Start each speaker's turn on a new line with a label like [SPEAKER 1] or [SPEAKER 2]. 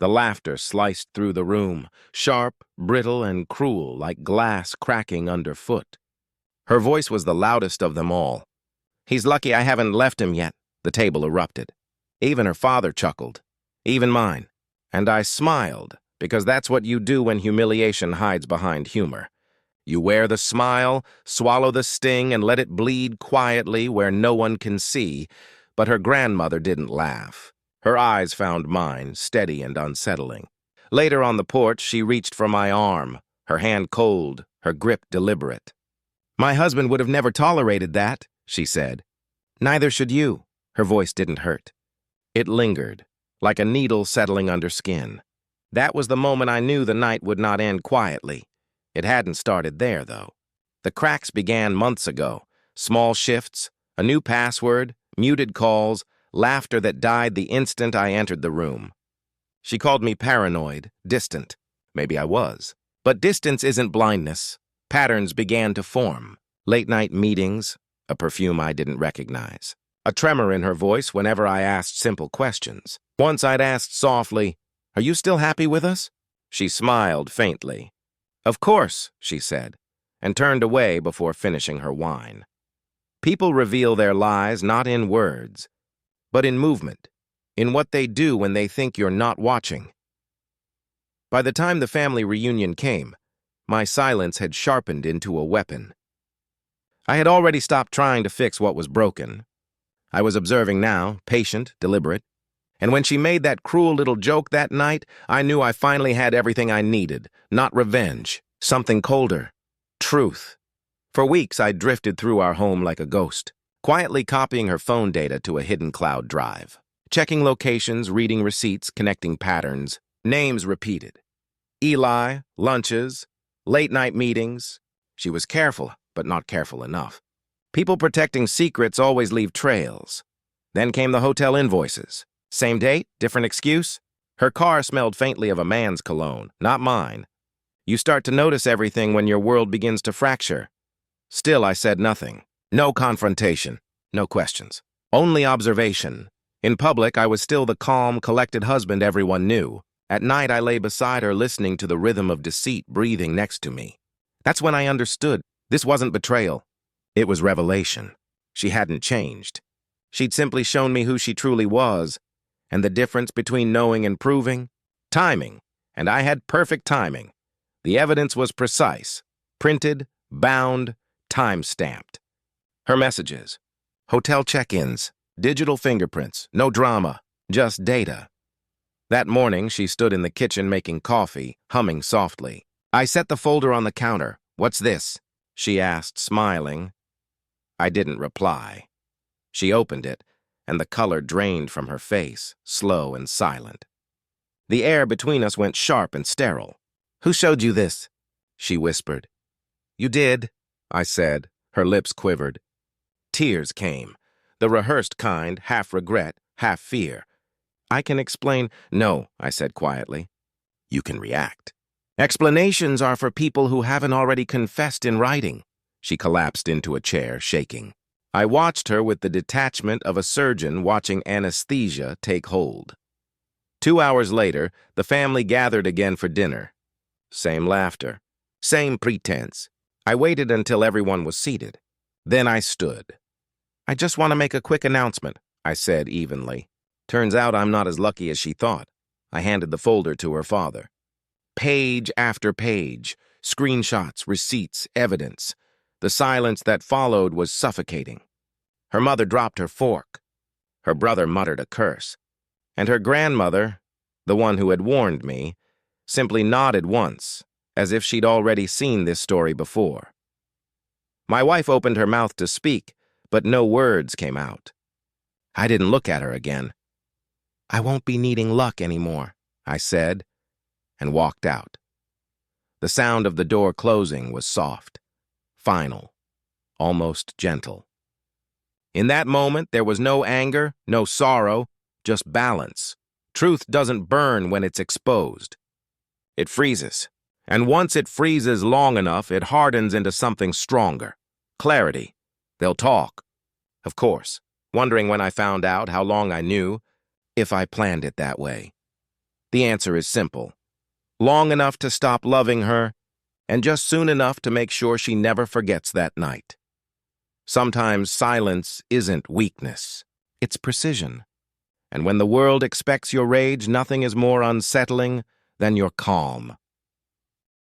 [SPEAKER 1] The laughter sliced through the room, sharp, brittle, and cruel like glass cracking underfoot. Her voice was the loudest of them all. "He's lucky I haven't left him yet," the table erupted. Even her father chuckled. Even mine. And I smiled, because that's what you do when humiliation hides behind humor. You wear the smile, swallow the sting, and let it bleed quietly where no one can see. But her grandmother didn't laugh. Her eyes found mine, steady and unsettling. Later on the porch, she reached for my arm, her hand cold, her grip deliberate. "My husband would have never tolerated that," she said. "Neither should you." Her voice didn't hurt. It lingered, like a needle settling under skin. That was the moment I knew the night would not end quietly. It hadn't started there, though. The cracks began months ago. Small shifts, a new password, muted calls, laughter that died the instant I entered the room. She called me paranoid, distant. Maybe I was. But distance isn't blindness. Patterns began to form. Late-night meetings, a perfume I didn't recognize. A tremor in her voice whenever I asked simple questions. Once I'd asked softly, "Are you still happy with us?" She smiled faintly. "Of course," she said, and turned away before finishing her wine. People reveal their lies not in words, but in movement, in what they do when they think you're not watching. By the time the family reunion came, my silence had sharpened into a weapon. I had already stopped trying to fix what was broken. I was observing now, patient, deliberate. And when she made that cruel little joke that night, I knew I finally had everything I needed. Not revenge, something colder. Truth. For weeks, I drifted through our home like a ghost, quietly copying her phone data to a hidden cloud drive. Checking locations, reading receipts, connecting patterns. Names repeated. Eli, lunches, late-night meetings. She was careful, but not careful enough. People protecting secrets always leave trails. Then came the hotel invoices. Same date, different excuse? Her car smelled faintly of a man's cologne, not mine. You start to notice everything when your world begins to fracture. Still, I said nothing. No confrontation, no questions. Only observation. In public, I was still the calm, collected husband everyone knew. At night, I lay beside her listening to the rhythm of deceit breathing next to me. That's when I understood. This wasn't betrayal. It was revelation. She hadn't changed. She'd simply shown me who she truly was. And the difference between knowing and proving? Timing. And I had perfect timing. The evidence was precise. Printed, bound, time-stamped. Her messages. Hotel check-ins. Digital fingerprints. No drama. Just data. That morning, she stood in the kitchen making coffee, humming softly. I set the folder on the counter. "What's this?" she asked, smiling. I didn't reply. She opened it, and the color drained from her face, slow and silent. The air between us went sharp and sterile. "Who showed you this?" she whispered. "You did," I said. Her lips quivered. Tears came, the rehearsed kind, half regret, half fear. "I can explain." "No," I said quietly. "You can react. Explanations are for people who haven't already confessed in writing." She collapsed into a chair, shaking. I watched her with the detachment of a surgeon watching anesthesia take hold. 2 hours later, the family gathered again for dinner. Same laughter. Same pretense. I waited until everyone was seated. Then I stood. "I just want to make a quick announcement," I said evenly. Turns out I'm not as lucky as she thought. I handed the folder to her father. Page after page. Screenshots, receipts, evidence. The silence that followed was suffocating. Her mother dropped her fork. Her brother muttered a curse. And her grandmother, the one who had warned me, simply nodded once, as if she'd already seen this story before. My wife opened her mouth to speak, but no words came out. I didn't look at her again. "I won't be needing luck anymore," I said, and walked out. The sound of the door closing was soft, final, almost gentle. In that moment, there was no anger, no sorrow, just balance. Truth doesn't burn when it's exposed. It freezes. And once it freezes long enough, it hardens into something stronger. Clarity. They'll talk. Of course, wondering when I found out, how long I knew, if I planned it that way. The answer is simple. Long enough to stop loving her, and just soon enough to make sure she never forgets that night. Sometimes silence isn't weakness, it's precision. And when the world expects your rage, nothing is more unsettling than your calm.